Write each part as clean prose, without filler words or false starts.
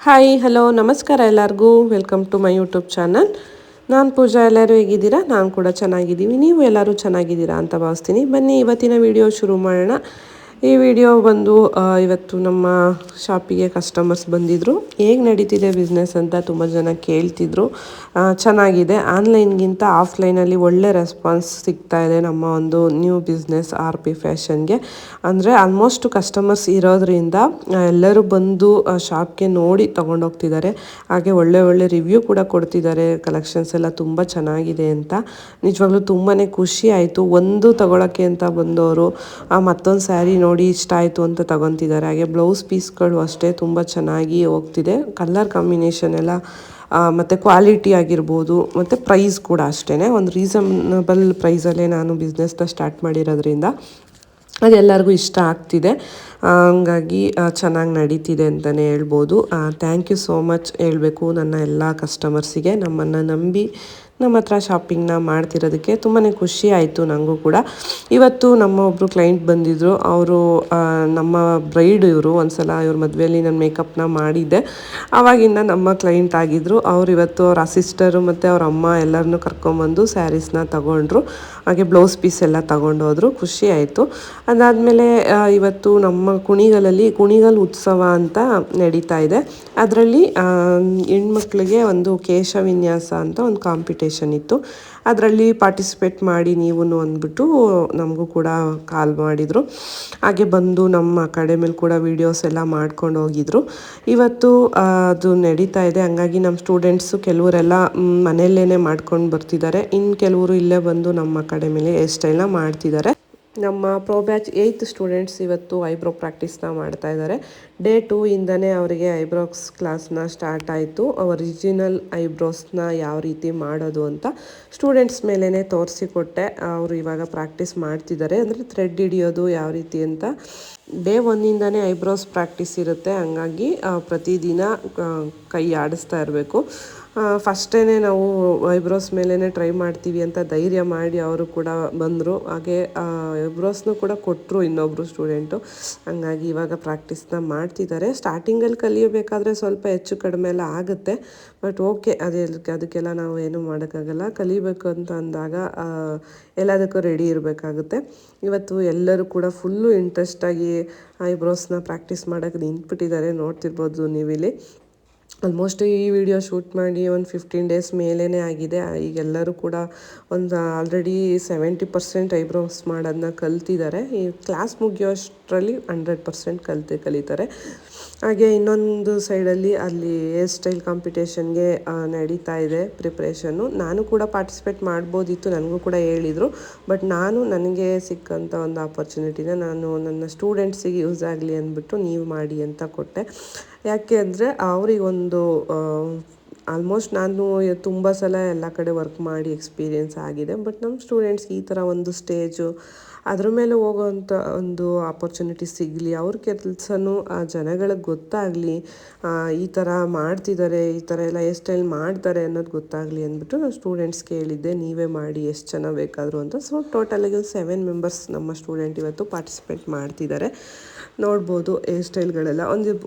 Hi hello ನಮಸ್ಕಾರ ಎಲ್ಲರಿಗೂ welcome to my YouTube channel. ನಾನು ಪೂಜಾ. ಎಲ್ಲರೂ ಹೇಗಿದ್ದೀರಾ? ನಾನು ಕೂಡ ಚೆನ್ನಾಗಿದ್ದೀವಿ. ನೀವು ಎಲ್ಲರೂ ಚೆನ್ನಾಗಿದ್ದೀರಾ ಅಂತ ಭಾವಿಸ್ತೀನಿ. ಬನ್ನಿ ಇವತ್ತಿನ ವಿಡಿಯೋ ಶುರು ಮಾಡೋಣ. ಈ ವಿಡಿಯೋ ಬಂದು ಇವತ್ತು ನಮ್ಮ ಶಾಪಿಗೆ ಕಸ್ಟಮರ್ಸ್ ಬಂದಿದ್ದರು. ಹೇಗೆ ನಡೀತಿದೆ ಬಿಸ್ನೆಸ್ ಅಂತ ತುಂಬ ಜನ ಕೇಳ್ತಿದ್ರು. ಚೆನ್ನಾಗಿದೆ, ಆನ್ಲೈನ್ಗಿಂತ ಆಫ್ಲೈನಲ್ಲಿ ಒಳ್ಳೆ ರೆಸ್ಪಾನ್ಸ್ ಸಿಗ್ತಾ ಇದೆ ನಮ್ಮ ಒಂದು ನ್ಯೂ ಬಿಸ್ನೆಸ್ RP ಫ್ಯಾಷನ್ಗೆ. ಅಂದರೆ ಆಲ್ಮೋಸ್ಟ್ ಕಸ್ಟಮರ್ಸ್ ಇರೋದ್ರಿಂದ ಎಲ್ಲರೂ ಬಂದು ಶಾಪ್ಗೆ ನೋಡಿ ತೊಗೊಂಡೋಗ್ತಿದ್ದಾರೆ. ಹಾಗೆ ಒಳ್ಳೆ ರಿವ್ಯೂ ಕೂಡ ಕೊಡ್ತಿದ್ದಾರೆ. ಕಲೆಕ್ಷನ್ಸ್ ಎಲ್ಲ ತುಂಬ ಚೆನ್ನಾಗಿದೆ ಅಂತ. ನಿಜವಾಗ್ಲೂ ತುಂಬಾ ಖುಷಿ ಆಯಿತು. ಒಂದು ತೊಗೊಳಕ್ಕೆ ಅಂತ ಬಂದವರು ಮತ್ತೊಂದು ಸ್ಯಾರಿ ನೋಡಿ ಇಷ್ಟ ಆಯಿತು ಅಂತ ತಗೊತಿದ್ದಾರೆ. ಹಾಗೆ ಬ್ಲೌಸ್ ಪೀಸ್ಗಳು ಅಷ್ಟೇ ತುಂಬ ಚೆನ್ನಾಗಿ ಹೋಗ್ತಿದೆ. ಕಲರ್ ಕಾಂಬಿನೇಷನ್ ಎಲ್ಲ ಮತ್ತು ಕ್ವಾಲಿಟಿ ಆಗಿರ್ಬೋದು, ಮತ್ತು ಪ್ರೈಸ್ ಕೂಡ ಅಷ್ಟೇ ಒಂದು ರೀಸನಬಲ್ ಪ್ರೈಸಲ್ಲೇ ನಾನು ಬಿಸ್ನೆಸ್ನ ಸ್ಟಾರ್ಟ್ ಮಾಡಿರೋದ್ರಿಂದ ಅದೆಲ್ಲರಿಗೂ ಇಷ್ಟ ಆಗ್ತಿದೆ. ಹಂಗಾಗಿ ಚೆನ್ನಾಗಿ ನಡೀತಿದೆ ಅಂತಲೇ ಹೇಳ್ಬೋದು. ಥ್ಯಾಂಕ್ ಯು ಸೋ ಮಚ್ ಹೇಳಬೇಕು ನನ್ನ ಎಲ್ಲ ಕಸ್ಟಮರ್ಸಿಗೆ. ನಮ್ಮನ್ನು ನಂಬಿ ನಮ್ಮ ಹತ್ರ ಶಾಪಿಂಗ್ನ ಮಾಡ್ತಿರೋದಕ್ಕೆ ತುಂಬಾ ಖುಷಿ ಆಯಿತು ನನಗೂ ಕೂಡ. ಇವತ್ತು ನಮ್ಮ ಒಬ್ಬರು ಕ್ಲೈಂಟ್ ಬಂದಿದ್ದರು. ಅವರು ನಮ್ಮ ಬ್ರೈಡ್ ಇವರು. ಒಂದು ಸಲ ಇವ್ರ ಮದುವೆಯಲ್ಲಿ ನಾನು ಮೇಕಪ್ನ ಮಾಡಿದ್ದೆ. ಆವಾಗಿಂದ ನಮ್ಮ ಕ್ಲೈಂಟ್ ಆಗಿದ್ದರು. ಅವ್ರು ಇವತ್ತು ಅವ್ರ ಸಿಸ್ಟರು ಮತ್ತು ಅವ್ರ ಅಮ್ಮ ಎಲ್ಲರನ್ನೂ ಕರ್ಕೊಂಬಂದು ಸ್ಯಾರೀಸ್ನ ತಗೊಂಡ್ರು. ಹಾಗೆ ಬ್ಲೌಸ್ ಪೀಸ್ ಎಲ್ಲ ತಗೊಂಡೋದ್ರು. ಖುಷಿ ಆಯಿತು. ಅದಾದಮೇಲೆ ಇವತ್ತು ನಮ್ಮ ಕುಣಿಗಲ್ ಉತ್ಸವ ಅಂತ ನಡೀತಾ ಇದೆ. ಅದರಲ್ಲಿ ಹೆಣ್ಮಕ್ಳಿಗೆ ಒಂದು ಕೇಶ ವಿನ್ಯಾಸ ಅಂತ ಒಂದು ಕಾಂಪಿಟೇಷನ್ ಇತ್ತು. ಅದರಲ್ಲಿ ಪಾರ್ಟಿಸಿಪೇಟ್ ಮಾಡಿ ನೀವು ಅಂದ್ಬಿಟ್ಟು ನಮಗೂ ಕೂಡ ಕಾಲ್ ಮಾಡಿದರು. ಹಾಗೆ ಬಂದು ನಮ್ಮ ಅಕಾಡೆಮಿಲಿ ಕೂಡ ವೀಡಿಯೋಸ್ ಎಲ್ಲ ಮಾಡ್ಕೊಂಡು ಹೋಗಿದ್ರು. ಇವತ್ತು ಅದು ನಡೀತಾ ಇದೆ. ಹಂಗಾಗಿ ನಮ್ಮ ಸ್ಟೂಡೆಂಟ್ಸು ಕೆಲವರೆಲ್ಲ ಮನೆಯಲ್ಲೇ ಮಾಡ್ಕೊಂಡು ಬರ್ತಿದ್ದಾರೆ. ಇನ್ನು ಕೆಲವರು ಇಲ್ಲೇ ಬಂದು ನಮ್ಮ ಅಕಾಡೆಮಿಲಿ ಹೇರ್ ಸ್ಟೈಲ್ನ ಮಾಡ್ತಿದ್ದಾರೆ. ನಮ್ಮ ಪ್ರೋ ಬ್ಯಾಚ್ 8th ಸ್ಟೂಡೆಂಟ್ಸ್ ಇವತ್ತು ಐಬ್ರೋ ಪ್ರಾಕ್ಟೀಸ್ನ ಮಾಡ್ತಾ ಇದ್ದಾರೆ. ಡೇ 2 ಇಂದನೇ ಅವರಿಗೆ ಐಬ್ರೋಸ್ ಕ್ಲಾಸ್ನ ಸ್ಟಾರ್ಟ್ ಆಯಿತು. ಒರಿಜಿನಲ್ ಐಬ್ರೋಸ್ನ ಯಾವ ರೀತಿ ಮಾಡೋದು ಅಂತ ಸ್ಟೂಡೆಂಟ್ಸ್ ಮೇಲೇ ತೋರಿಸಿಕೊಟ್ಟೆ. ಅವರು ಇವಾಗ ಪ್ರಾಕ್ಟೀಸ್ ಮಾಡ್ತಿದ್ದಾರೆ. ಅಂದರೆ ಥ್ರೆಡ್ ಹಿಡಿಯೋದು ಯಾವ ರೀತಿ ಅಂತ. ಡೇ 1ಇಂದನೇ ಐಬ್ರೋಸ್ ಪ್ರಾಕ್ಟೀಸ್ ಇರುತ್ತೆ. ಹಂಗಾಗಿ ಪ್ರತಿದಿನ ಕೈ ಆಡಿಸ್ತಾ ಇರಬೇಕು. ಫಸ್ಟೇ ನಾವು ಐಬ್ರೋಸ್ ಮೇಲೇ ಟ್ರೈ ಮಾಡ್ತೀವಿ ಅಂತ ಧೈರ್ಯ ಮಾಡಿ ಅವರು ಕೂಡ ಬಂದರು. ಹಾಗೆ ಐಬ್ರೋಸ್ನೂ ಕೂಡ ಕೊಟ್ಟರು ಇನ್ನೊಬ್ಬರು ಸ್ಟೂಡೆಂಟು. ಹಂಗಾಗಿ ಇವಾಗ ಪ್ರಾಕ್ಟೀಸ್ನ ಮಾಡ್ತಿದ್ದಾರೆ. ಸ್ಟಾರ್ಟಿಂಗಲ್ಲಿ ಕಲಿಯಬೇಕಾದ್ರೆ ಸ್ವಲ್ಪ ಹೆಚ್ಚು ಕಡಿಮೆ ಎಲ್ಲ ಆಗುತ್ತೆ. ಬಟ್ ಓಕೆ, ಅದಕ್ಕೆಲ್ಲ ನಾವು ಏನೂ ಮಾಡೋಕ್ಕಾಗಲ್ಲ. ಕಲಿಬೇಕು ಅಂತ ಅಂದಾಗ ಎಲ್ಲದಕ್ಕೂ ರೆಡಿ ಇರಬೇಕಾಗುತ್ತೆ. ಇವತ್ತು ಎಲ್ಲರೂ ಕೂಡ ಫುಲ್ಲು ಇಂಟ್ರೆಸ್ಟಾಗಿ ಐಬ್ರೋಸ್ನ ಪ್ರಾಕ್ಟೀಸ್ ಮಾಡೋಕ್ಕೆ ನಿಂತ್ಬಿಟ್ಟಿದ್ದಾರೆ. ನೋಡ್ತಿರ್ಬೋದು ನೀವಿಲ್ಲಿ. ಆಲ್ಮೋಸ್ಟ್ ಈ ವಿಡಿಯೋ ಶೂಟ್ ಮಾಡಿ ಒಂದು 15 ಡೇಸ್ ಮೇಲೇ ಆಗಿದೆ. ಈಗೆಲ್ಲರೂ ಕೂಡ ಒಂದು ಆಲ್ರೆಡಿ 70% ಐಬ್ರೋಸ್ ಮಾಡೋದನ್ನ ಕಲ್ತಿದ್ದಾರೆ. ಈ ಕ್ಲಾಸ್ ಮುಗಿಯೋಷ್ಟರಲ್ಲಿ 100% ಕಲಿತಾರೆ. ಹಾಗೆ ಇನ್ನೊಂದು ಸೈಡಲ್ಲಿ ಅಲ್ಲಿ ಹೇರ್ ಸ್ಟೈಲ್ ಕಾಂಪಿಟೇಷನ್ಗೆ ನಡೀತಾ ಇದೆ ಪ್ರಿಪ್ರೇಷನ್ನು. ನಾನು ಕೂಡ ಪಾರ್ಟಿಸಿಪೇಟ್ ಮಾಡ್ಬೋದಿತ್ತು, ನನಗೂ ಕೂಡ ಹೇಳಿದರು. ಬಟ್ ನನಗೆ ಸಿಕ್ಕಂಥ ಒಂದು ಆಪರ್ಚುನಿಟಿನ ನಾನು ನನ್ನ ಸ್ಟೂಡೆಂಟ್ಸಿಗೆ ಯೂಸ್ ಆಗಲಿ ಅಂದ್ಬಿಟ್ಟು ನೀವು ಮಾಡಿ ಅಂತ ಕೊಟ್ಟೆ. ಯಾಕೆ ಅಂದರೆ ಅವರಿಗೊಂದು ಆಲ್ಮೋಸ್ಟ್ ನಾನು ತುಂಬ ಸಲ ಎಲ್ಲ ಕಡೆ ವರ್ಕ್ ಮಾಡಿ ಎಕ್ಸ್ಪೀರಿಯೆನ್ಸ್ ಆಗಿದೆ. ಬಟ್ ನಮ್ಮ ಸ್ಟೂಡೆಂಟ್ಸ್ಗೆ ಈ ಥರ ಒಂದು ಸ್ಟೇಜು ಅದ್ರ ಮೇಲೆ ಹೋಗೋವಂಥ ಒಂದು ಆಪರ್ಚುನಿಟಿ ಸಿಗಲಿ, ಅವ್ರ ಕೆಲಸನೂ ಜನಗಳಿಗೆ ಗೊತ್ತಾಗಲಿ, ಈ ಥರ ಮಾಡ್ತಿದ್ದಾರೆ, ಈ ಥರ ಎಲ್ಲ ಹೇರ್ ಸ್ಟೈಲ್ ಮಾಡ್ತಾರೆ ಅನ್ನೋದು ಗೊತ್ತಾಗಲಿ ಅಂದ್ಬಿಟ್ಟು ನಾನು ಸ್ಟೂಡೆಂಟ್ಸ್ಗೆ ಹೇಳಿದ್ದೆ, ನೀವೇ ಮಾಡಿ ಎಷ್ಟು ಜನ ಬೇಕಾದರೂ ಅಂತ. ಸೊ ಟೋಟಲಾಗಿ 7 ಮೆಂಬರ್ಸ್ ನಮ್ಮ ಸ್ಟೂಡೆಂಟ್ ಇವತ್ತು ಪಾರ್ಟಿಸಿಪೇಟ್ ಮಾಡ್ತಿದ್ದಾರೆ. ನೋಡ್ಬೋದು ಹೇರ್ ಸ್ಟೈಲ್ಗಳೆಲ್ಲ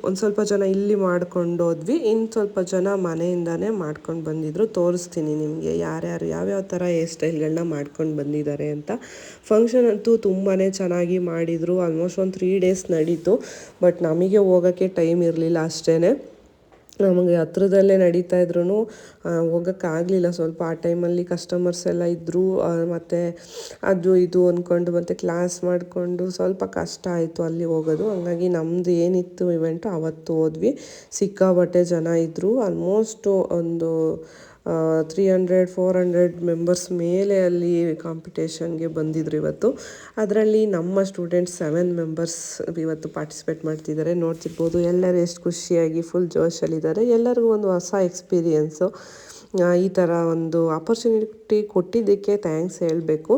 ಒಂದು ಸ್ವಲ್ಪ ಜನ ಇಲ್ಲಿ ಮಾಡ್ಕೊಂಡೋದ್ವಿ. ಇನ್ನು ಸ್ವಲ್ಪ ಜನ ಮನೆಯಿಂದನೇ ಮಾಡ್ಕೊಂಡು ಬಂದಿದ್ರು. ತೋರಿಸ್ತೀನಿ ನಿಮಗೆ ಯಾರ್ಯಾರು ಯಾವ್ಯಾವ ಥರ ಹೇರ್ ಸ್ಟೈಲ್ಗಳನ್ನ ಮಾಡ್ಕೊಂಡು ಬಂದಿದ್ದಾರೆ ಅಂತ. ಫಂಕ್ಷನ್ ಅಂತೂ ತುಂಬಾ ಚೆನ್ನಾಗಿ ಮಾಡಿದರು. ಆಲ್ಮೋಸ್ಟ್ ಒಂದು 3 ಡೇಸ್ ನಡೀತು. ಬಟ್ ನಮಗೆ ಹೋಗೋಕ್ಕೆ ಟೈಮ್ ಇರಲಿಲ್ಲ ಅಷ್ಟೇ. ನಮಗೆ ಹತ್ರದಲ್ಲೇ ನಡೀತಾ ಇದ್ರೂ ಹೋಗೋಕ್ಕಾಗಲಿಲ್ಲ. ಸ್ವಲ್ಪ ಆ ಟೈಮಲ್ಲಿ ಕಸ್ಟಮರ್ಸ್ ಎಲ್ಲ ಇದ್ದರು. ಮತ್ತು ಅದು ಇದು ಅಂದ್ಕೊಂಡು ಮತ್ತು ಕ್ಲಾಸ್ ಮಾಡಿಕೊಂಡು ಸ್ವಲ್ಪ ಕಷ್ಟ ಆಯಿತು ಅಲ್ಲಿ ಹೋಗೋದು. ಹಂಗಾಗಿ ನಮ್ಮದು ಏನಿತ್ತು ಇವೆಂಟು ಅವತ್ತು ಹೋದ್ವಿ. ಸಿಕ್ಕಾಬಟ್ಟೆ ಜನ ಇದ್ದರು. ಆಲ್ಮೋಸ್ಟು ಒಂದು 300-400 ಮೆಂಬರ್ಸ್ ಮೇಲೆ ಅಲ್ಲಿ ಕಾಂಪಿಟೇಷನ್ಗೆ ಬಂದಿದ್ರು ಇವತ್ತು. ಅದರಲ್ಲಿ ನಮ್ಮ ಸ್ಟೂಡೆಂಟ್ಸ್ 7 ಮೆಂಬರ್ಸ್ ಇವತ್ತು ಪಾರ್ಟಿಸಿಪೇಟ್ ಮಾಡ್ತಿದ್ದಾರೆ. ನೋಡ್ತಿರ್ಬೋದು ಎಲ್ಲರೂ ಎಷ್ಟು ಖುಷಿಯಾಗಿ ಫುಲ್ ಜೋಶಲ್ಲಿದ್ದಾರೆ. ಎಲ್ಲರಿಗೂ ಒಂದು ಹೊಸ ಎಕ್ಸ್ಪೀರಿಯೆನ್ಸು. ಈ ಥರ ಒಂದು ಆಪರ್ಚುನಿಟಿ ಕೊಟ್ಟಿದ್ದಕ್ಕೆ ಥ್ಯಾಂಕ್ಸ್ ಹೇಳಬೇಕು.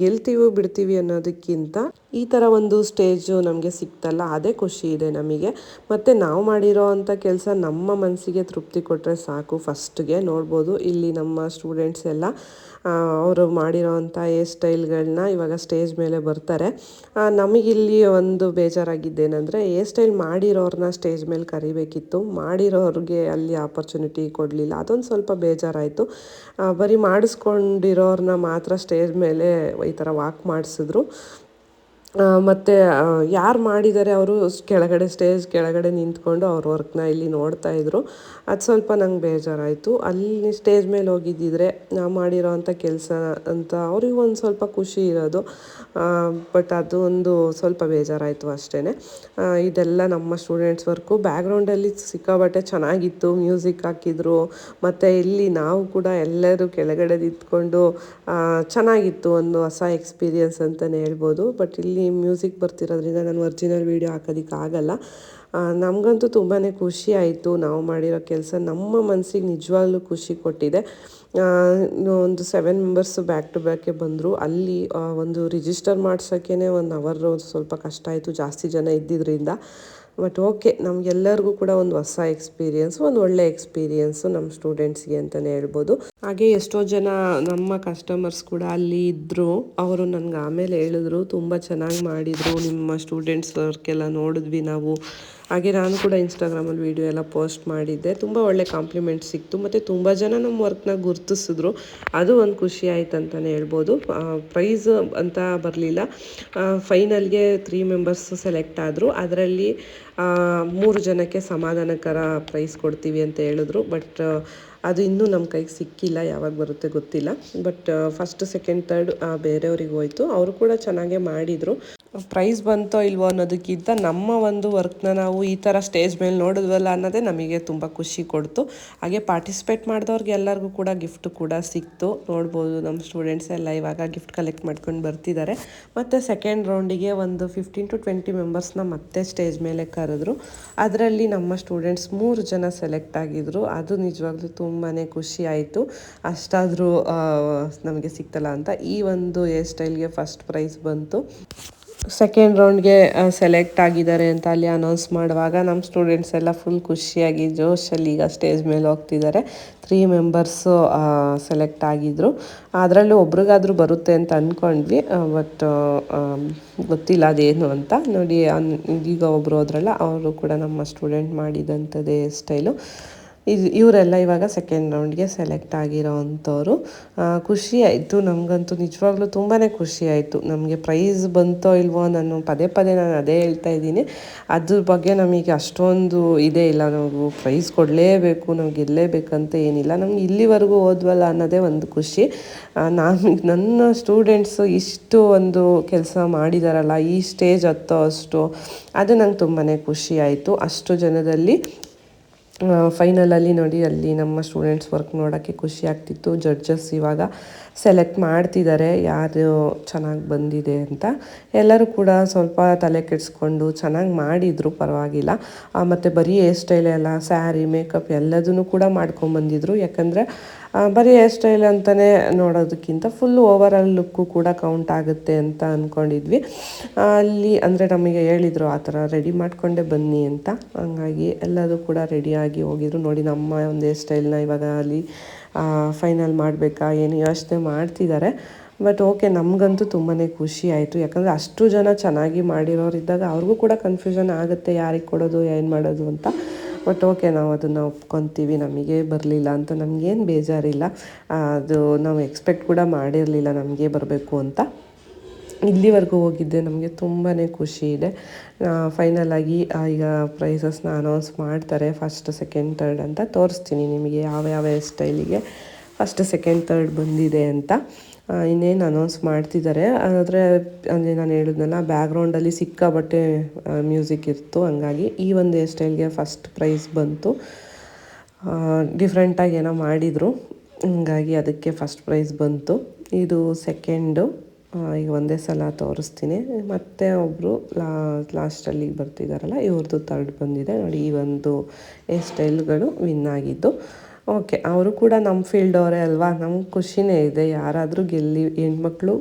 ಗೆಲ್ತೀವಿ ಬಿಡ್ತೀವಿ ಅನ್ನೋದಕ್ಕಿಂತ ಈ ಥರ ಒಂದು ಸ್ಟೇಜು ನಮಗೆ ಸಿಕ್ತಲ್ಲ, ಅದೇ ಖುಷಿ ಇದೆ ನಮಗೆ. ಮತ್ತು ನಾವು ಮಾಡಿರೋ ಅಂಥ ಕೆಲಸ ನಮ್ಮ ಮನಸ್ಸಿಗೆ ತೃಪ್ತಿ ಕೊಟ್ಟರೆ ಸಾಕು. ಫಸ್ಟ್ಗೆ ನೋಡ್ಬೋದು ಇಲ್ಲಿ ನಮ್ಮ ಸ್ಟೂಡೆಂಟ್ಸ್ ಎಲ್ಲ ಅವರು ಮಾಡಿರೋ ಅಂಥ ಹೇರ್ ಸ್ಟೈಲ್ಗಳನ್ನ ಇವಾಗ ಸ್ಟೇಜ್ ಮೇಲೆ ಬರ್ತಾರೆ. ನಮಗಿಲ್ಲಿ ಒಂದು ಬೇಜಾರಾಗಿದ್ದೇನೆಂದರೆ ಹೇರ್ ಸ್ಟೈಲ್ ಮಾಡಿರೋರನ್ನ ಸ್ಟೇಜ್ ಮೇಲೆ ಕರಿಬೇಕಿತ್ತು, ಮಾಡಿರೋರಿಗೆ ಅಲ್ಲಿ ಆಪರ್ಚುನಿಟಿ ಕೊಡಲಿಲ್ಲ. ಅದೊಂದು ಸ್ವಲ್ಪ ಬೇಜಾರಾಯಿತು. ಬರೀ ಮಾಡಿಸ್ಕೊಂಡಿರೋರನ್ನ ಮಾತ್ರ ಸ್ಟೇಜ್ ಮೇಲೆ ಈ ಥರ ವಾಕ್ ಮಾಡಿಸಿದ್ರು. ಮತ್ತು ಯಾರು ಮಾಡಿದ್ದಾರೆ ಅವರು ಕೆಳಗಡೆ ಸ್ಟೇಜ್ ಕೆಳಗಡೆ ನಿಂತ್ಕೊಂಡು ಅವ್ರ ವರ್ಕ್ನ ಇಲ್ಲಿ ನೋಡ್ತಾಯಿದ್ರು. ಅದು ಸ್ವಲ್ಪ ನಂಗೆ ಬೇಜಾರಾಯಿತು. ಅಲ್ಲಿ ಸ್ಟೇಜ್ ಮೇಲೆ ಹೋಗಿದ್ದಿದ್ರೆ ನಾವು ಮಾಡಿರೋ ಅಂಥ ಕೆಲಸ ಅಂತ ಅವ್ರಿಗೂ ಒಂದು ಸ್ವಲ್ಪ ಖುಷಿ ಇರೋದು. ಬಟ್ ಅದು ಒಂದು ಸ್ವಲ್ಪ ಬೇಜಾರಾಯಿತು ಅಷ್ಟೇ. ಇದೆಲ್ಲ ನಮ್ಮ ಸ್ಟೂಡೆಂಟ್ಸ್ ವರ್ಕು. ಬ್ಯಾಕ್ಗ್ರೌಂಡಲ್ಲಿ ಸಿಕ್ಕಾಬಟ್ಟೆ ಚೆನ್ನಾಗಿತ್ತು, ಮ್ಯೂಸಿಕ್ ಹಾಕಿದ್ರು. ಮತ್ತು ಇಲ್ಲಿ ನಾವು ಕೂಡ ಎಲ್ಲರೂ ಕೆಳಗಡೆ ನಿಂತ್ಕೊಂಡು ಚೆನ್ನಾಗಿತ್ತು, ಒಂದು ಹೊಸ ಎಕ್ಸ್ಪೀರಿಯನ್ಸ್ ಅಂತಲೇ ಹೇಳ್ಬೋದು. ಬಟ್ ಇಲ್ಲಿ ಮ್ಯೂಸಿಕ್ ಬರ್ತಿರೋದ್ರಿಂದ ನಾನು ಒರಿಜಿನಲ್ ವೀಡಿಯೋ ಹಾಕೋದಕ್ಕಾಗಲ್ಲ. ನಮಗಂತೂ ತುಂಬಾ ಖುಷಿ ಆಯಿತು. ನಾವು ಮಾಡಿರೋ ಕೆಲಸ ನಮ್ಮ ಮನಸ್ಸಿಗೆ ನಿಜವಾಗ್ಲೂ ಖುಷಿ ಕೊಟ್ಟಿದೆ. ಒಂದು 7 ಮೆಂಬರ್ಸು ಬ್ಯಾಕ್ ಟು ಬ್ಯಾಕೆ ಬಂದರು. ಅಲ್ಲಿ ಒಂದು ರಿಜಿಸ್ಟರ್ ಮಾಡ್ಸೋಕ್ಕೇ 1 ಅವರು ಸ್ವಲ್ಪ ಕಷ್ಟ ಆಯಿತು, ಜಾಸ್ತಿ ಜನ ಇದ್ದಿದ್ದರಿಂದ. ಬಟ್ ಓಕೆ, ನಮಗೆಲ್ಲರಿಗೂ ಕೂಡ ಒಂದು ಹೊಸ ಎಕ್ಸ್ಪೀರಿಯೆನ್ಸ್, ಒಂದು ಒಳ್ಳೆ ಎಕ್ಸ್ಪೀರಿಯೆನ್ಸು ನಮ್ಮ ಸ್ಟೂಡೆಂಟ್ಸ್ಗೆ ಅಂತಲೇ ಹೇಳ್ಬೋದು. ಹಾಗೆ ಎಷ್ಟೋ ಜನ ನಮ್ಮ ಕಸ್ಟಮರ್ಸ್ ಕೂಡ ಅಲ್ಲಿ ಇದ್ದರು. ಅವರು ನನಗೆ ಆಮೇಲೆ ಹೇಳಿದ್ರು, ತುಂಬ ಚೆನ್ನಾಗಿ ಮಾಡಿದರು ನಿಮ್ಮ ಸ್ಟೂಡೆಂಟ್ಸ್ ವರ್ಕೆಲ್ಲ ನೋಡಿದ್ವಿ ನಾವು. ಹಾಗೆ ನಾನು ಕೂಡ ಇನ್ಸ್ಟಾಗ್ರಾಮಲ್ಲಿ ವೀಡಿಯೋ ಎಲ್ಲ ಪೋಸ್ಟ್ ಮಾಡಿದ್ದೆ. ತುಂಬ ಒಳ್ಳೆ ಕಾಂಪ್ಲಿಮೆಂಟ್ ಸಿಕ್ತು. ಮತ್ತು ತುಂಬ ಜನ ನಮ್ಮ ವರ್ಕ್ನ ಗುರ್ತಿಸಿದ್ರು. ಅದು ಒಂದು ಖುಷಿ ಆಯ್ತು ಅಂತಲೇ ಹೇಳ್ಬೋದು. ಪ್ರೈಸ್ ಅಂತ ಬರಲಿಲ್ಲ. ಫೈನಲ್ಗೆ 3 ಮೆಂಬರ್ಸು ಸೆಲೆಕ್ಟ್ ಆದರು. ಅದರಲ್ಲಿ 3 ಜನಕ್ಕೆ ಸಮಾಧಾನಕರ ಪ್ರೈಸ್ ಕೊಡ್ತೀವಿ ಅಂತ ಹೇಳಿದ್ರು. ಬಟ್ ಅದು ಇನ್ನೂ ನಮ್ಮ ಕೈಗೆ ಸಿಕ್ಕಿಲ್ಲ, ಯಾವಾಗ ಬರುತ್ತೆ ಗೊತ್ತಿಲ್ಲ. ಬಟ್ ಫಸ್ಟ್ ಸೆಕೆಂಡ್ ಥರ್ಡ್ ಬೇರೆಯವ್ರಿಗೆ ಹೋಯ್ತು. ಅವರು ಕೂಡ ಚೆನ್ನಾಗೇ ಮಾಡಿದರು. ಪ್ರೈಸ್ ಬಂತೋ ಇಲ್ವೋ ಅನ್ನೋದಕ್ಕಿಂತ ನಮ್ಮ ಒಂದು ವರ್ಕ್ನ ನಾವು ಈ ಥರ ಸ್ಟೇಜ್ ಮೇಲೆ ನೋಡಿದ್ವಲ್ಲ ಅನ್ನೋದೇ ನಮಗೆ ತುಂಬ ಖುಷಿ ಕೊಡ್ತು. ಹಾಗೆ ಪಾರ್ಟಿಸಿಪೇಟ್ ಮಾಡಿದವ್ರಿಗೆ ಎಲ್ಲರಿಗೂ ಕೂಡ ಗಿಫ್ಟ್ ಕೂಡ ಸಿಕ್ತು. ನೋಡ್ಬೋದು ನಮ್ಮ ಸ್ಟೂಡೆಂಟ್ಸ್ ಎಲ್ಲ ಇವಾಗ ಗಿಫ್ಟ್ ಕಲೆಕ್ಟ್ ಮಾಡ್ಕೊಂಡು ಬರ್ತಿದ್ದಾರೆ. ಮತ್ತು ಸೆಕೆಂಡ್ ರೌಂಡಿಗೆ ಒಂದು 15 to 20 ಮೆಂಬರ್ಸ್ನ ಮತ್ತೆ ಸ್ಟೇಜ್ ಮೇಲೆ ಕರೆದ್ರು. ಅದರಲ್ಲಿ ನಮ್ಮ ಸ್ಟೂಡೆಂಟ್ಸ್ 3 ಜನ ಸೆಲೆಕ್ಟ್ ಆಗಿದ್ರು. ಅದು ನಿಜವಾಗ್ಲೂ ತುಂಬಾ ಖುಷಿ ಆಯಿತು. ಅಷ್ಟಾದರೂ ನಮಗೆ ಸಿಕ್ತಲ್ಲ ಅಂತ. ಈ ಒಂದು ಹೇರ್ ಸ್ಟೈಲ್ಗೆ ಫಸ್ಟ್ ಪ್ರೈಸ್ ಬಂತು. ಸೆಕೆಂಡ್ ರೌಂಡ್ಗೆ ಸೆಲೆಕ್ಟ್ ಆಗಿದ್ದಾರೆ ಅಂತ ಅಲ್ಲಿ ಅನೌನ್ಸ್ ಮಾಡುವಾಗ ನಮ್ಮ ಸ್ಟೂಡೆಂಟ್ಸ್ ಎಲ್ಲ ಫುಲ್ ಖುಷಿಯಾಗಿ ಜೋಶಲ್ಲಿ ಈಗ ಸ್ಟೇಜ್ ಮೇಲೆ ಹೋಗ್ತಿದ್ದಾರೆ. 3 ಮೆಂಬರ್ಸು ಸೆಲೆಕ್ಟ್ ಆಗಿದ್ದರು. ಅದರಲ್ಲೂ ಒಬ್ರಿಗಾದರೂ ಬರುತ್ತೆ ಅಂತ ಅಂದ್ಕೊಂಡ್ವಿ. ಬಟ್ ಗೊತ್ತಿಲ್ಲ ಅದೇನು ಅಂತ. ನೋಡಿ ಈಗ ಒಬ್ಬರು ಹೋದ್ರಲ್ಲ, ಅವರು ಕೂಡ ನಮ್ಮ ಸ್ಟೂಡೆಂಟ್ ಮಾಡಿದಂಥದ್ದೇ ಸ್ಟೈಲು. ಇವರೆಲ್ಲ ಇವಾಗ ಸೆಕೆಂಡ್ ರೌಂಡ್ಗೆ ಸೆಲೆಕ್ಟ್ ಆಗಿರೋ ಅಂಥವ್ರು. ಖುಷಿ ಆಯಿತು ನಮಗಂತೂ, ನಿಜವಾಗ್ಲೂ ತುಂಬಾ ಖುಷಿ ಆಯಿತು. ನಮಗೆ ಪ್ರೈಸ್ ಬಂತೋ ಇಲ್ವೋ ನಾನು ಪದೇ ಅದೇ ಹೇಳ್ತಾ ಇದ್ದೀನಿ. ಅದ್ರ ಬಗ್ಗೆ ನಮಗೆ ಅಷ್ಟೊಂದು ಇದೇ ಇಲ್ಲ, ನಾವು ಪ್ರೈಸ್ ಕೊಡಲೇಬೇಕು, ನಾವು ಗೆಲ್ಲೇಬೇಕಂತ ಏನಿಲ್ಲ. ನಮ್ಗೆ ಇಲ್ಲಿವರೆಗೂ ಹೋದ್ವಲ್ಲ ಅನ್ನೋದೇ ಒಂದು ಖುಷಿ. ನನ್ನ ಸ್ಟೂಡೆಂಟ್ಸು ಇಷ್ಟು ಒಂದು ಕೆಲಸ ಮಾಡಿದಾರಲ್ಲ, ಈ ಸ್ಟೇಜ್ ಹತ್ತೋ ಅಷ್ಟು, ಅದು ನಂಗೆ ತುಂಬಾ ಖುಷಿ ಆಯಿತು. ಅಷ್ಟು ಜನದಲ್ಲಿ ಫೈನಲಲ್ಲಿ ನೋಡಿ, ಅಲ್ಲಿ ನಮ್ಮ ಸ್ಟೂಡೆಂಟ್ಸ್ ವರ್ಕ್ ನೋಡೋಕ್ಕೆ ಖುಷಿ ಆಗ್ತಿತ್ತು. ಜಡ್ಜಸ್ ಇವಾಗ ಸೆಲೆಕ್ಟ್ ಮಾಡ್ತಿದ್ದಾರೆ ಯಾರು ಚೆನ್ನಾಗಿ ಬಂದಿದೆ ಅಂತ. ಎಲ್ಲರೂ ಕೂಡ ಸ್ವಲ್ಪ ತಲೆ ಕೆಡಿಸ್ಕೊಂಡು ಚೆನ್ನಾಗಿ ಮಾಡಿದರು, ಪರವಾಗಿಲ್ಲ. ಮತ್ತು ಬರೀ ಹೇರ್ ಸ್ಟೈಲ್ ಎಲ್ಲ, ಸ್ಯಾರಿ, ಮೇಕಪ್ ಎಲ್ಲದನ್ನು ಕೂಡ ಮಾಡ್ಕೊಂಬಂದಿದ್ರು. ಯಾಕಂದರೆ ಬರೀ ಹೇರ್ ಸ್ಟೈಲ್ ಅಂತಲೇ ನೋಡೋದಕ್ಕಿಂತ ಫುಲ್ಲು ಓವರಾಲ್ ಲುಕ್ಕು ಕೂಡ ಕೌಂಟ್ ಆಗುತ್ತೆ ಅಂತ ಅಂದ್ಕೊಂಡಿದ್ವಿ. ಅಲ್ಲಿ ಅಂದರೆ ನಮಗೆ ಹೇಳಿದರು ಆ ಥರ ರೆಡಿ ಮಾಡಿಕೊಂಡೇ ಬನ್ನಿ ಅಂತ. ಹಂಗಾಗಿ ಎಲ್ಲರೂ ಕೂಡ ರೆಡಿಯಾಗಿ ಹೋಗಿದ್ರು. ನೋಡಿ, ನಮ್ಮ ಒಂದು ಹೇರ್ ಸ್ಟೈಲ್ನ ಇವಾಗ ಅಲ್ಲಿ ಫೈನಲ್ ಮಾಡಬೇಕಾ ಏನು ಯೋಚನೆ ಮಾಡ್ತಿದ್ದಾರೆ. ಬಟ್ ಓಕೆ, ನಮಗಂತೂ ತುಂಬಾ ಖುಷಿ ಆಯಿತು. ಯಾಕಂದರೆ ಅಷ್ಟು ಜನ ಚೆನ್ನಾಗಿ ಮಾಡಿರೋರಿದ್ದಾಗ ಅವ್ರಿಗೂ ಕೂಡ ಕನ್ಫ್ಯೂಷನ್ ಆಗುತ್ತೆ, ಯಾರಿಗೆ ಕೊಡೋದು ಏನು ಮಾಡೋದು ಅಂತ. ಬಟ್ ಓಕೆ, ನಾವು ಅದನ್ನು ಒಪ್ಕೊತೀವಿ. ನಮಗೆ ಬರಲಿಲ್ಲ ಅಂತ ನಮಗೇನು ಬೇಜಾರಿಲ್ಲ. ಅದು ನಾವು ಎಕ್ಸ್ಪೆಕ್ಟ್ ಕೂಡ ಮಾಡಿರಲಿಲ್ಲ ನಮಗೆ ಬರಬೇಕು ಅಂತ. ಇಲ್ಲಿವರೆಗೂ ಹೋಗಿದ್ದೆ, ನಮಗೆ ತುಂಬಾ ಖುಷಿ ಇದೆ. ಫೈನಲಾಗಿ ಈಗ ಪ್ರೈಸಸ್ನ ಅನೌನ್ಸ್ ಮಾಡ್ತಾರೆ. ಫಸ್ಟ್ ಸೆಕೆಂಡ್ ಥರ್ಡ್ ಅಂತ ತೋರಿಸ್ತೀನಿ ನಿಮಗೆ, ಯಾವ ಸ್ಟೈಲಿಗೆ ಫಸ್ಟ್ ಸೆಕೆಂಡ್ ಥರ್ಡ್ ಬಂದಿದೆ ಅಂತ. ಇನ್ನೇನು ಅನೌನ್ಸ್ ಮಾಡ್ತಿದ್ದಾರೆ. ಅಂದರೆ ನಾನು ಹೇಳಿದ್ನಲ್ಲ, ಬ್ಯಾಕ್ಗ್ರೌಂಡಲ್ಲಿ ಸಿಕ್ಕಾಬಟ್ಟೆ ಮ್ಯೂಸಿಕ್ ಇತ್ತು. ಹಂಗಾಗಿ ಈ ಒಂದು ಹೇರ್ ಸ್ಟೈಲ್ಗೆ ಫಸ್ಟ್ ಪ್ರೈಸ್ ಬಂತು. ಡಿಫ್ರೆಂಟಾಗಿ ಏನೋ ಮಾಡಿದರು, ಹಂಗಾಗಿ ಅದಕ್ಕೆ ಫಸ್ಟ್ ಪ್ರೈಸ್ ಬಂತು. ಇದು ಸೆಕೆಂಡು. ಈಗ ಒಂದೇ ಸಲ ತೋರಿಸ್ತೀನಿ. ಮತ್ತು ಒಬ್ಬರು ಲಾಸ್ಟಲ್ಲಿ ಬರ್ತಿದ್ದಾರಲ್ಲ, ಇವ್ರದ್ದು ಥರ್ಡ್ ಬಂದಿದೆ ನೋಡಿ. ಈ ಒಂದು ಹೇರ್ ಸ್ಟೈಲ್ಗಳು ವಿನ್ ಆಗಿದ್ದು. ಓಕೆ, ಅವರು ಕೂಡ ನಮ್ಮ ಫೀಲ್ಡವರೇ ಅಲ್ವಾ, ನಮ್ಗೆ ಖುಷಿನೇ ಇದೆ ಯಾರಾದರೂ ಗೆಲ್ಲಿ. ಹೆಣ್ಮಕ್ಳು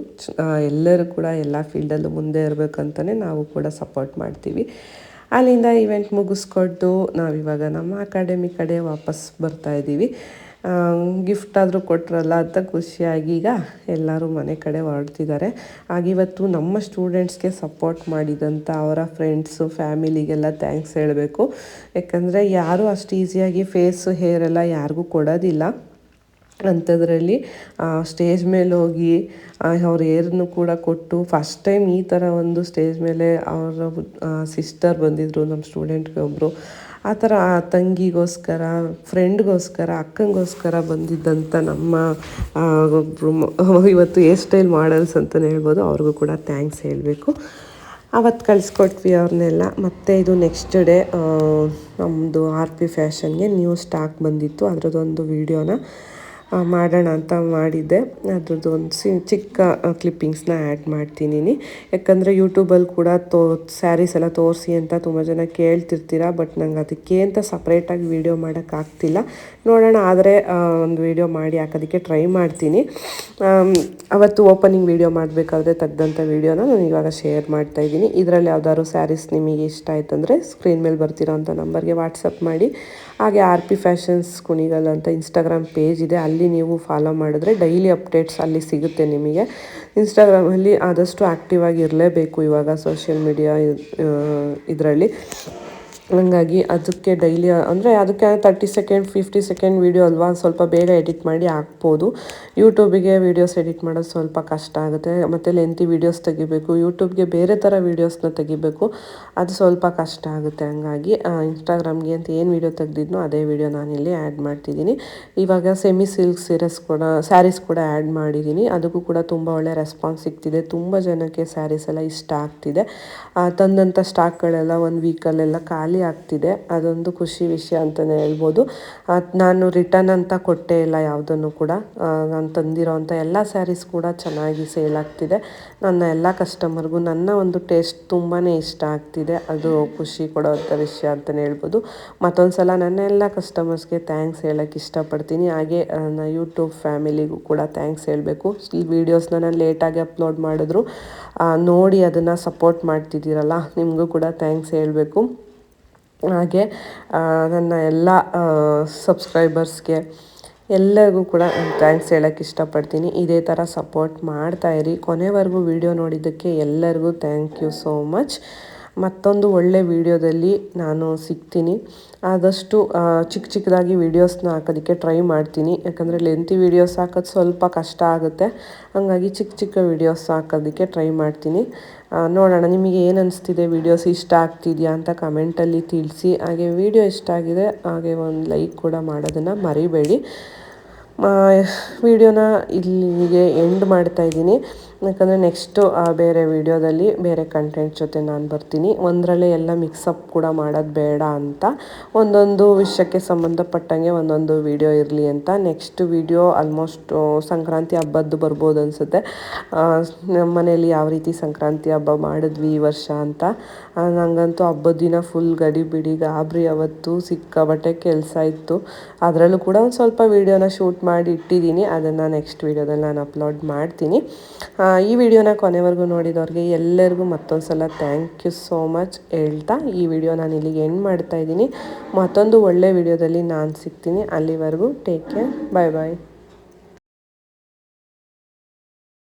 ಎಲ್ಲರೂ ಕೂಡ ಎಲ್ಲ ಫೀಲ್ಡಲ್ಲೂ ಮುಂದೆ ಇರಬೇಕಂತಲೇ ನಾವು ಕೂಡ ಸಪೋರ್ಟ್ ಮಾಡ್ತೀವಿ. ಅಲ್ಲಿಂದ ಇವೆಂಟ್ ಮುಗಿಸ್ಕೊಟ್ಟು ನಾವಿವಾಗ ನಮ್ಮ ಅಕಾಡೆಮಿ ಕಡೆ ವಾಪಸ್ ಬರ್ತಾಯಿದ್ದೀವಿ. ಗಿಫ್ಟ್ ಆದರೂ ಕೊಟ್ರಲ್ಲ ಅಂತ ಖುಷಿಯಾಗಿ ಈಗ ಎಲ್ಲರೂ ಮನೆ ಕಡೆ ಹೊರಡ್ತಿದ್ದಾರೆ. ಆಗಿವತ್ತು ನಮ್ಮ ಸ್ಟೂಡೆಂಟ್ಸ್ಗೆ ಸಪೋರ್ಟ್ ಮಾಡಿದಂಥ ಅವರ ಫ್ರೆಂಡ್ಸು ಫ್ಯಾಮಿಲಿಗೆಲ್ಲ ಥ್ಯಾಂಕ್ಸ್ ಹೇಳಬೇಕು. ಯಾಕಂದರೆ ಯಾರೂ ಅಷ್ಟು ಈಸಿಯಾಗಿ ಫೇಸು ಹೇರೆಲ್ಲ ಯಾರಿಗೂ ಕೊಡೋದಿಲ್ಲ. ಅಂಥದ್ರಲ್ಲಿ ಸ್ಟೇಜ್ ಮೇಲೆ ಹೋಗಿ ಅವ್ರ ಏರನ್ನು ಕೂಡ ಕೊಟ್ಟು ಫಸ್ಟ್ ಟೈಮ್ ಈ ಥರ ಒಂದು ಸ್ಟೇಜ್ ಮೇಲೆ ಅವರ ಸಿಸ್ಟರ್ ಬಂದಿದ್ದರು, ನಮ್ಮ ಸ್ಟೂಡೆಂಟ್ಗೆ ಒಬ್ಬರು. ಆ ಥರ ತಂಗಿಗೋಸ್ಕರ, ಫ್ರೆಂಡ್ಗೋಸ್ಕರ, ಅಕ್ಕಂಗೋಸ್ಕರ ಬಂದಿದ್ದಂಥ ನಮ್ಮ ಒಬ್ಬರು ಇವತ್ತು ಹೇರ್ ಸ್ಟೈಲ್ ಮಾಡಲ್ಸ್ ಅಂತಲೇ ಹೇಳ್ಬೋದು, ಅವ್ರಿಗೂ ಕೂಡ ಥ್ಯಾಂಕ್ಸ್ ಹೇಳಬೇಕು. ಅವತ್ತು ಕಳಿಸ್ಕೊಟ್ವಿ ಅವ್ರನ್ನೆಲ್ಲ. ಮತ್ತು ಇದು ನೆಕ್ಸ್ಟ್ ಡೇ ನಮ್ಮದು RP ಫ್ಯಾಷನ್ಗೆ ನ್ಯೂ ಸ್ಟಾಕ್ ಬಂದಿತ್ತು, ಅದರದ್ದೊಂದು ವೀಡಿಯೋನ ಮಾಡೋಣ ಅಂತ ಮಾಡಿದ್ದೆ. ಅದ್ರದ್ದು ಒಂದು ಚಿಕ್ಕ ಕ್ಲಿಪ್ಪಿಂಗ್ಸ್ನ ಆ್ಯಡ್ ಮಾಡ್ತೀನಿ. ಯಾಕಂದರೆ ಯೂಟ್ಯೂಬಲ್ಲಿ ಕೂಡ ಸ್ಯಾರೀಸ್ ಎಲ್ಲ ತೋರಿಸಿ ಅಂತ ತುಂಬ ಜನ ಕೇಳ್ತಿರ್ತೀರ. ಬಟ್ ನಂಗೆ ಅದಕ್ಕೆ ಅಂತ ಸಪ್ರೇಟಾಗಿ ವೀಡಿಯೋ ಮಾಡೋಕ್ಕಾಗ್ತಿಲ್ಲ. ನೋಡೋಣ, ಆದರೆ ಒಂದು ವೀಡಿಯೋ ಮಾಡಿ ಹಾಕೋದಕ್ಕೆ ಟ್ರೈ ಮಾಡ್ತೀನಿ. ಅವತ್ತು ಓಪನಿಂಗ್ ವೀಡಿಯೋ ಮಾಡಬೇಕಾದ್ರೆ ತೆಗ್ದಂಥ ವೀಡಿಯೋನ ನಾನು ಇವಾಗ ಶೇರ್ ಮಾಡ್ತಾಯಿದ್ದೀನಿ. ಇದರಲ್ಲಿ ಯಾವ್ದಾದ್ರು ಸ್ಯಾರೀಸ್ ನಿಮಗೆ ಇಷ್ಟ ಆಯ್ತಂದರೆ ಸ್ಕ್ರೀನ್ ಮೇಲೆ ಬರ್ತಿರೋ ಅಂಥ ನಂಬರ್ಗೆ ವಾಟ್ಸಪ್ ಮಾಡಿ. ಹಾಗೆ RP ಫ್ಯಾಷನ್ಸ್ ಕುಣಿಗಲ್ ಅಂತ ಇನ್ಸ್ಟಾಗ್ರಾಮ್ ಪೇಜ್ ಇದೆ, ಅಲ್ಲಿ ನೀವು ಫಾಲೋ ಮಾಡಿದ್ರೆ ಡೈಲಿ ಅಪ್ಡೇಟ್ಸ್ ಅಲ್ಲಿ ಸಿಗುತ್ತೆ ನಿಮಗೆ. ಇನ್ಸ್ಟಾಗ್ರಾಮಲ್ಲಿ ಆದಷ್ಟು ಆ್ಯಕ್ಟಿವ್ ಆಗಿ ಇರಲೇಬೇಕು ಇವಾಗ ಸೋಷಿಯಲ್ ಮೀಡಿಯಾ ಇದರಲ್ಲಿ. ಹಾಗಾಗಿ ಅದಕ್ಕೆ ಡೈಲಿ ಅಂದರೆ ಅದಕ್ಕೆ 30 ಸೆಕೆಂಡ್ 50 ಸೆಕೆಂಡ್ ವೀಡಿಯೋ ಅಲ್ವಾ, ಸ್ವಲ್ಪ ಬೇಗ ಎಡಿಟ್ ಮಾಡಿ ಹಾಕ್ಬೋದು. ಯೂಟ್ಯೂಬಿಗೆ ವೀಡಿಯೋಸ್ ಎಡಿಟ್ ಮಾಡೋದು ಸ್ವಲ್ಪ ಕಷ್ಟ ಆಗುತ್ತೆ, ಮತ್ತು ಲೆಂತಿ ವೀಡಿಯೋಸ್ ತೆಗಿಬೇಕು. ಯೂಟ್ಯೂಬ್ಗೆ ಬೇರೆ ಥರ ವೀಡಿಯೋಸ್ನ ತೆಗಿಬೇಕು, ಅದು ಸ್ವಲ್ಪ ಕಷ್ಟ ಆಗುತ್ತೆ. ಹಂಗಾಗಿ ಇನ್ಸ್ಟಾಗ್ರಾಮ್ಗೆ ಅಂತ ಏನು ವೀಡಿಯೋ ತೆಗ್ದಿದ್ನೋ ಅದೇ ವೀಡಿಯೋ ನಾನಿಲ್ಲಿ ಆ್ಯಡ್ ಮಾಡ್ತಿದ್ದೀನಿ. ಇವಾಗ ಸೆಮಿ ಸಿಲ್ಕ್ ಸ್ಯಾರೀಸ್ ಕೂಡ ಆ್ಯಡ್ ಮಾಡಿದ್ದೀನಿ. ಅದಕ್ಕೂ ಕೂಡ ತುಂಬ ಒಳ್ಳೆ ರೆಸ್ಪಾನ್ಸ್ ಸಿಗ್ತಿದೆ. ತುಂಬ ಜನಕ್ಕೆ ಸ್ಯಾರೀಸ್ ಎಲ್ಲ ಇಷ್ಟ ಆಗ್ತಿದೆ. ತಂದಂಥ ಸ್ಟಾಕ್ಗಳೆಲ್ಲ 1 ವೀಕಲ್ಲೆಲ್ಲ ಖಾಲಿ ಆಗ್ತಿದೆ. ಅದೊಂದು ಖುಷಿ ವಿಷಯ ಅಂತಲೇ ಹೇಳ್ಬೋದು. ನಾನು ರಿಟರ್ನ್ ಅಂತ ಕೊಟ್ಟೇ ಇಲ್ಲ ಯಾವುದನ್ನು ಕೂಡ. ನಾನು ತಂದಿರೋವಂಥ ಎಲ್ಲ ಸ್ಯಾರೀಸ್ ಕೂಡ ಚೆನ್ನಾಗಿ ಸೇಲ್ ಆಗ್ತಿದೆ. ನನ್ನ ಎಲ್ಲ ಕಸ್ಟಮರ್ಗೂ ನನ್ನ ಒಂದು ಟೇಸ್ಟ್ ತುಂಬಾ ಇಷ್ಟ ಆಗ್ತಿದೆ. ಅದು ಖುಷಿ ಕೊಡೋವಂಥ ವಿಷಯ ಅಂತಲೇ ಹೇಳ್ಬೋದು. ಮತ್ತೊಂದು ಸಲ ನನ್ನ ಎಲ್ಲ ಕಸ್ಟಮರ್ಸ್ಗೆ ಥ್ಯಾಂಕ್ಸ್ ಹೇಳೋಕ್ಕೆ ಇಷ್ಟಪಡ್ತೀನಿ. ಹಾಗೆ ನನ್ನ ಯೂಟ್ಯೂಬ್ ಫ್ಯಾಮಿಲಿಗೂ ಕೂಡ ಥ್ಯಾಂಕ್ಸ್ ಹೇಳಬೇಕು. ಈ ವೀಡಿಯೋಸ್ನ ನಾನು ಲೇಟಾಗಿ ಅಪ್ಲೋಡ್ ಮಾಡಿದ್ರು ನೋಡಿ ಅದನ್ನು ಸಪೋರ್ಟ್ ಮಾಡ್ತಿದ್ದೀರಲ್ಲ, ನಿಮಗೂ ಕೂಡ ಥ್ಯಾಂಕ್ಸ್ ಹೇಳಬೇಕು. ಹಾಗೆ ನನ್ನ ಎಲ್ಲ ಸಬ್ಸ್ಕ್ರೈಬರ್ಸ್ಗೆ ಎಲ್ಲರಿಗೂ ಕೂಡ ಥ್ಯಾಂಕ್ಸ್ ಹೇಳೋಕ್ಕೆ ಇಷ್ಟಪಡ್ತೀನಿ. ಇದೇ ಥರ ಸಪೋರ್ಟ್ ಮಾಡ್ತಾಯಿರಿ. ಕೊನೆವರೆಗೂ ವಿಡಿಯೋ ನೋಡಿದ್ದಕ್ಕೆ ಎಲ್ಲರಿಗೂ ಥ್ಯಾಂಕ್ ಯು ಸೋ ಮಚ್. ಮತ್ತೊಂದು ಒಳ್ಳೆ ವಿಡಿಯೋದಲ್ಲಿ ನಾನು ಸಿಗ್ತೀನಿ. ಆದಷ್ಟು ಚಿಕ್ಕದಾಗಿ ವೀಡಿಯೋಸ್ನ ಹಾಕೋದಕ್ಕೆ ಟ್ರೈ ಮಾಡ್ತೀನಿ. ಯಾಕಂದರೆ ಲೆಂತಿ ವೀಡಿಯೋಸ್ ಹಾಕೋದು ಸ್ವಲ್ಪ ಕಷ್ಟ ಆಗುತ್ತೆ. ಹಾಗಾಗಿ ಚಿಕ್ಕ ವೀಡಿಯೋಸ್ ಹಾಕೋದಕ್ಕೆ ಟ್ರೈ ಮಾಡ್ತೀನಿ. ನೋಡೋಣ ನಿಮಗೆ ಏನು ಅನಿಸ್ತಿದೆ, ವೀಡಿಯೋಸ್ ಇಷ್ಟ ಆಗ್ತಿದೆಯಾ ಅಂತ ಕಮೆಂಟಲ್ಲಿ ತಿಳಿಸಿ. ಹಾಗೆ ವಿಡಿಯೋ ಇಷ್ಟ ಆಗಿದೆ ಹಾಗೆ ಒಂದು ಲೈಕ್ ಕೂಡ ಮಾಡೋದನ್ನು ಮರಿಬೇಡಿ. ವಿಡಿಯೋನ ಇಲ್ಲಿಗೆ ಎಂಡ್ ಮಾಡ್ತಾಯಿದ್ದೀನಿ. ಯಾಕಂದರೆ ನೆಕ್ಸ್ಟು ಬೇರೆ ವಿಡಿಯೋದಲ್ಲಿ ಬೇರೆ ಕಂಟೆಂಟ್ ಜೊತೆ ನಾನು ಬರ್ತೀನಿ. ಒಂದರಲ್ಲೇ ಎಲ್ಲ ಮಿಕ್ಸಪ್ ಕೂಡ ಮಾಡೋದು ಬೇಡ ಅಂತ ಒಂದೊಂದು ವಿಷಯಕ್ಕೆ ಸಂಬಂಧಪಟ್ಟಂಗೆ ಒಂದೊಂದು ವಿಡಿಯೋ ಇರಲಿ ಅಂತ. ನೆಕ್ಸ್ಟ್ ವಿಡಿಯೋ ಆಲ್ಮೋಸ್ಟ್ ಸಂಕ್ರಾಂತಿ ಹಬ್ಬದ್ದು ಬರ್ಬೋದು ಅನಿಸುತ್ತೆ. ನಮ್ಮ ಮನೇಲಿ ಯಾವ ರೀತಿ ಸಂಕ್ರಾಂತಿ ಹಬ್ಬ ಮಾಡಿದ್ವಿ ಈ ವರ್ಷ ಅಂತ. ನನಗಂತೂ ಹಬ್ಬದ ದಿನ ಫುಲ್ ಗಡಿಬಿಡಿ ಗಾಬರಿ. ಅವತ್ತು ಸಿಕ್ಕಾಬಟ್ಟೆ ಕೆಲಸ ಇತ್ತು. ಅದರಲ್ಲೂ ಕೂಡ ಒಂದು ಸ್ವಲ್ಪ ವೀಡಿಯೋನ ಶೂಟ್ ಮಾಡಿ ಇಟ್ಟಿದ್ದೀನಿ. ಅದನ್ನು ನೆಕ್ಸ್ಟ್ ವೀಡಿಯೋದಲ್ಲಿ ನಾನು ಅಪ್ಲೋಡ್ ಮಾಡ್ತೀನಿ. ಈ ವಿಡಿಯೋನ ಕೊನೆವರೆಗೂ ನೋಡಿದವ್ರಿಗೆ ಎಲ್ಲರಿಗೂ ಮತ್ತೊಂದು ಸಲ ಥ್ಯಾಂಕ್ ಯು ಸೋ ಮಚ್ ಹೇಳ್ತಾ ಈ ವಿಡಿಯೋ ನಾನು ಇಲ್ಲಿಗೆ ಎಂಡ್ ಮಾಡ್ತಾಯಿದ್ದೀನಿ. ಮತ್ತೊಂದು ಒಳ್ಳೆ ವಿಡಿಯೋದಲ್ಲಿ ನಾನು ಸಿಗ್ತೀನಿ. ಅಲ್ಲಿವರೆಗೂ ಟೇಕ್ ಕೇರ್, ಬಾಯ್ ಬಾಯ್.